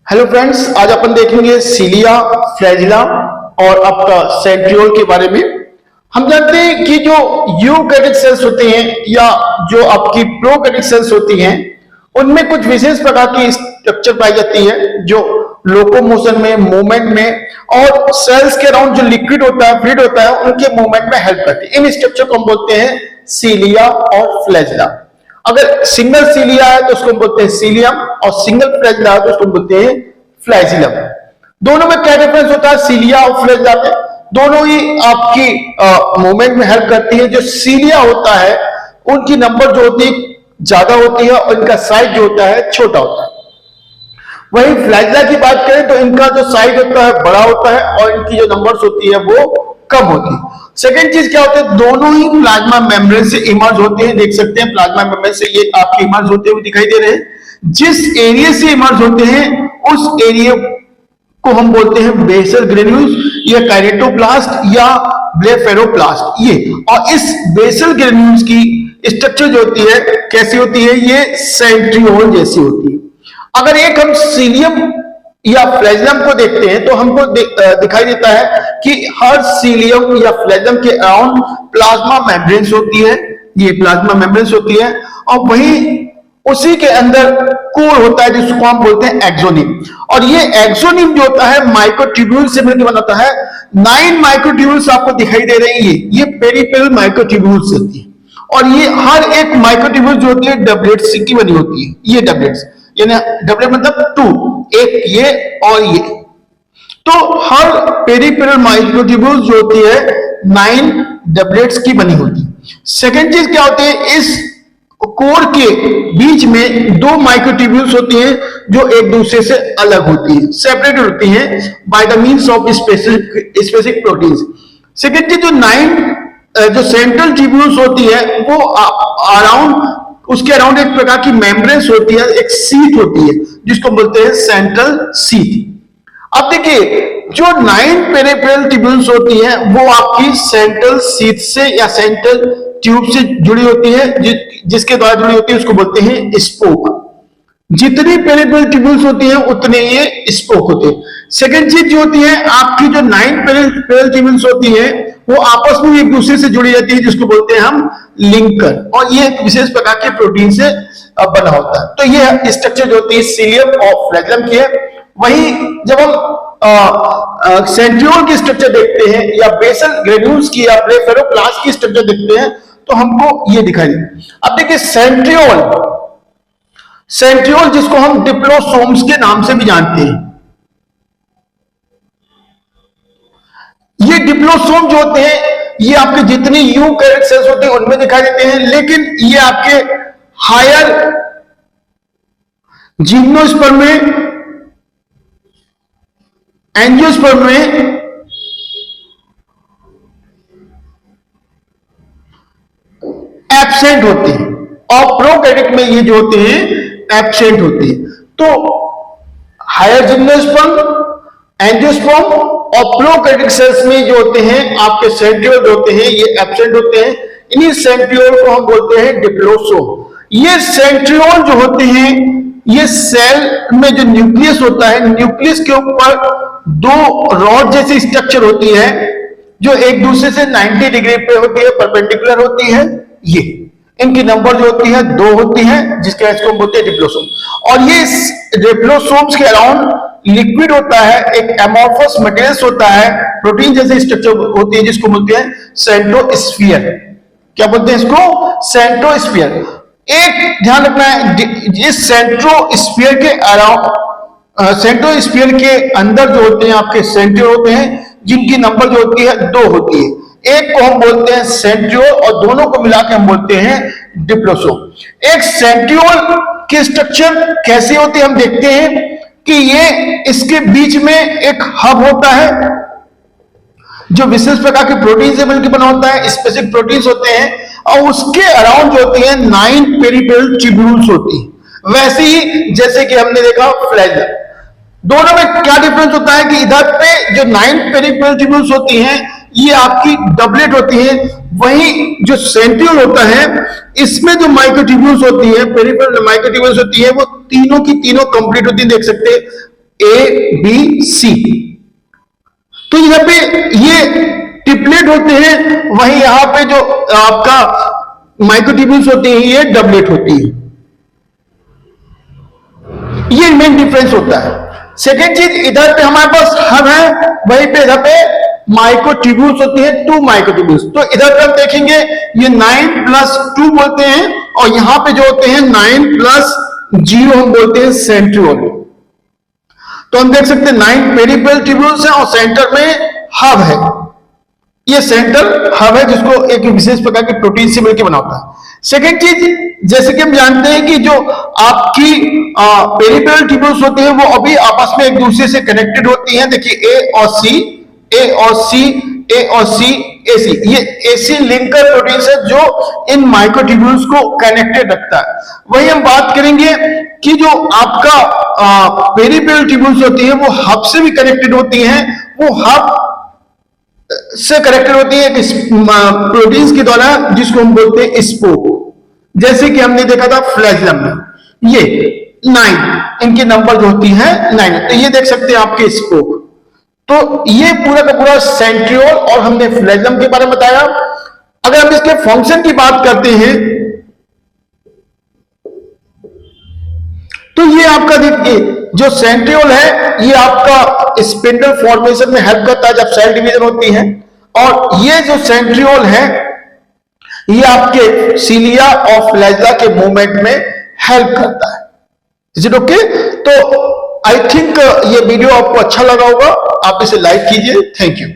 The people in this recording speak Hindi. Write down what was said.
हेलो फ्रेंड्स, आज अपन देखेंगे सीलिया, फ्लैजिला और आपका सेंट्रियोल के बारे में। हम जानते हैं कि जो यूकैरियोटिक सेल्स होते हैं या जो आपकी प्रोकैरियोटिक सेल्स होती हैं, उनमें कुछ विशेष प्रकार की स्ट्रक्चर पाई जाती है जो लोकोमोशन में, मूवमेंट में और सेल्स के अराउंड जो लिक्विड होता है, फ्लूइड होता है, उनके मूवमेंट में हेल्प करती है। इन स्ट्रक्चर को हम बोलते हैं सीलिया और फ्लैजिला। अगर सिंगल सीलिया है तो उसको बोलते हैं सीलियम और सिंगल फ्लैजिला है तो उसको बोलते हैं फ्लैजिलम। दोनों में क्या डिफरेंस होता है सीलिया और फ्लैजिला में? दोनों ही आपकी मूवमेंट में हेल्प करती है। जो सीलिया होता है उनकी नंबर जो होती है ज्यादा होती है और इनका साइज जो होता है छोटा होता है। वही फ्लैजिला की बात करें तो इनका जो साइज होता है बड़ा होता है और इनकी जो नंबर्स होती है वो कम होती है। सेकेंड चीज क्या होती है, दोनों ही प्लाज्मा मेम्ब्रेन से इमर्ज होते हैं। देख सकते हैं प्लाज्मा मेम्ब्रेन से ये आपके इमर्ज होते हुए दिखाई दे रहे हैं। जिस एरिया से इमर्ज होते हैं उस एरिया को हम बोलते हैं बेसल ग्रेन्यूल्स या काइनेटोप्लास्ट या ब्लेफेरोप्लास्ट। ये और इस बेसल ग्रेन्यूल्स की स्ट्रक्चर जो होती है कैसी होती है, ये सेंट्रियोल जैसी होती है। अगर एक हम सीलियम या फ्लैजिलम को देखते हैं तो हमको दिखाई देता है कि हर सीलियम या फ्लैजिलम के अराउंड प्लाज्मा मेम्ब्रेन्स होती है। ये प्लाज्मा मेम्ब्रेन्स होती है और वही उसी के अंदर कोर होता है जिसको हम बोलते हैं एक्सोनिम। और ये एक्सोनिम जो होता है माइक्रोट्यूब्यूल से मिलकर बनाता है। 9 माइक्रोट्यूब्यूल्स आपको दिखाई दे रही है, ये पेरिफेरल माइक्रोट्यूब्यूल्स होती है। और ये हर एक माइक्रोट्यूब्यूल जो होती है डबलेट्स की बनी होती है। ये डबलेट्स यानी डबलेट मतलब 2, एक ये और ये। तो हर पेरिफेरल माइक्रोट्यूब्यूल जो होती है 9 डबलेट्स की बनी होती है। सेकेंड चीज क्या होती है, इस कोर के बीच में 2 माइक्रोट्यूब्यूल्स होती हैं जो एक दूसरे से अलग होती हैं, सेपरेट होती हैं by the means of specific proteins. Second चीज जो 9 जो सेंट्रल ट्यूब्यूल्स होती है वो अराउंड उसके अराउंड एक प्रकार की मेम्ब्रेन्स होती है, एक सीट होती है जिसको बोलते हैं सेंट्रल सीट। अब देखिए जो 9 पेरिफेरल ट्यूब्यूल्स होती हैं वो आपकी सेंट्रल सीट से या सेंट्रल ट्यूब से जुड़ी होती है, जिसके द्वारा जुड़ी होती है उसको बोलते हैं स्पोक। जितनी पेरिफेरल ट्यूब्यूल्स होती हैं उतने ये स्पोक होते हैं। सेकेंड चीज जो होती है आपकी जो 9 पेरिफेरल ट्यूब्यूल्स होती हैं वो आपस में एक दूसरे से जुड़ी रहती है जिसको बोलते हैं हम लिंकर, और ये एक विशेष प्रकार के प्रोटीन से बना होता है। तो ये स्ट्रक्चर जो होती है सीलियम और फ्लैजिलम की है। वही जब हम सेंट्रियोल की स्ट्रक्चर देखते हैं या बेसल ग्रेन्यूल्स की या ब्लेफेरोप्लास्ट की स्ट्रक्चर देखते हैं तो हमको ये दिखाई देता। अब देखिए सेंट्रियोल जिसको हम डिप्लोसोम्स के नाम से भी जानते हैं, ये डिप्लोसोम जो होते हैं ये आपके जितनी यूकैरियोटिक सेल्स होते हैं उनमें दिखाई देते हैं, लेकिन ये आपके हायर जिम्नोस्पर्म में, एंजियोस्पर्म में एब्सेंट होते हैं और प्रोकैरियोटिक में ये जो होते हैं एब्सेंट होते हैं। तो हायर जिम्नोस्पर्म, एंजियोस्पर्म और प्रोकैरियोटिक सेल्स में जो होते हैं आपके सेंट्रियोल होते हैं ये एब्सेंट होते हैं। इन्हीं सेंट्रियोल को हम बोलते हैं डिप्लोसोम। ये सेंट्रियोल जो होते हैं ये सेल में जो न्यूक्लियस होता है, न्यूक्लियस के ऊपर 2 रॉड जैसी स्ट्रक्चर होती है जो एक दूसरे से 90 डिग्री पे होती है, परपेंडिकुलर होती है। ये इनकी नंबर जो होती है 2 होती है, जिसके इसको हम बोलते हैं डिप्लोसोम। और ये डिप्लोसोम्स के अराउंड लिक्विड होता है, एक एमोर्फस मटेरियल्स होता है, प्रोटीन जैसे स्ट्रक्चर होती है जिसको बोलते हैं सेंट्रोस्फीयर। क्या बोलते हैं इसको? सेंट्रोस्फीयर। एक ध्यान रखना है, इस सेंट्रोस्फीयर के अराउंड सेंट्रोस्फीयर के अंदर जो होते हैं आपके सेंट्रियोल होते हैं जिनकी नंबर जो होती है 2 होती है। एक को हम बोलते हैं सेंट्रियोल और दोनों को मिलाकर हम बोलते हैं डिप्लोसोम। एक सेंट्रियोल की स्ट्रक्चर कैसी होती है हम देखते हैं कि ये इसके बीच में एक हब होता है जो विशेष प्रकार के प्रोटीन से मिलकर बना होता है, स्पेसिफिक प्रोटीन्स होते हैं, और उसके अराउंड जो होती है 9 पेरिफेरल ट्यूब्यूल्स होती है। वैसे ही जैसे कि हमने देखा फ्लैजिला। दोनों में क्या डिफरेंस होता है कि इधर पे जो 9 पेरिफेरल ट्यूब्यूल्स होती हैं ये आपकी डबलेट होती है, वही जो सेंट्रियोल होता है इसमें जो माइक्रोट्यूब्यूल्स होती है, पेरिफेरल माइक्रोट्यूब्यूल्स होती है वो तीनों की तीनों कंप्लीट होती है। देख सकते हैं ए बी सी। तो यहाँ पे ये ट्रिपलेट होते हैं, वहीं यहां पे जो आपका माइक्रोट्यूब्यूल्स होते हैं ये डबलेट होती है। ये मेन डिफरेंस होता है। सेकेंड चीज, इधर पे हमारे पास हब है, वहीं पे इधर पे माइक्रोट्यूब्यूल्स होती है, 2 माइक्रोट्यूब्यूल्स। तो इधर पे हम देखेंगे ये 9+2 बोलते हैं, और यहां पे जो होते हैं 9+0 हम बोलते हैं सेंट्रियोल। तो हम देख सकते हैं 9 पेरिफेरल ट्यूब्यूल्स हैं और सेंटर में हब है। ये सेंटर हब है जिसको एक विशेष प्रकार के प्रोटीन से मिलकर बना होता है। सेकेंड चीज, जैसे कि हम जानते हैं कि जो आपकी पेरिफेरल ट्यूब्यूल्स होते हैं वो अभी आपस में एक दूसरे से कनेक्टेड होती हैं। देखिए ए और सी, ए और सी, ए और सी, ए सी, ये एसी लिंकर प्रोटीन है जो इन माइक्रोट्यूब्यूल्स को कनेक्टेड रखता है। वही हम बात करेंगे कि जो आपका पेरिफेरल ट्यूब्यूल्स होती है वो हब से भी कनेक्टेड होती हैं। वो हब से कनेक्टेड होती है प्रोटीन्स के द्वारा, जिसको हम बोलते हैं स्पोक। जैसे कि हमने देखा था फ्लैजेलम में ये 9 इनके नंबर जो होती है 9, तो ये देख सकते हैं आपके स्पोक। तो ये पूरा का पूरा सेंट्रियोल और हमने फ्लैजेलम के बारे में बताया। अगर हम इसके फंक्शन की बात करते हैं तो ये आपका देखिए जो सेंट्रियोल है ये आपका स्पिंडल फॉर्मेशन में हेल्प करता है जब सेल डिवीजन होती है, और ये जो सेंट्रियोल है ये आपके सीलिया और फ्लैजेला के मूवमेंट में हेल्प करता है। Is it okay? तो आई थिंक ये वीडियो आपको अच्छा लगा होगा, आप इसे लाइक कीजिए। Thank you.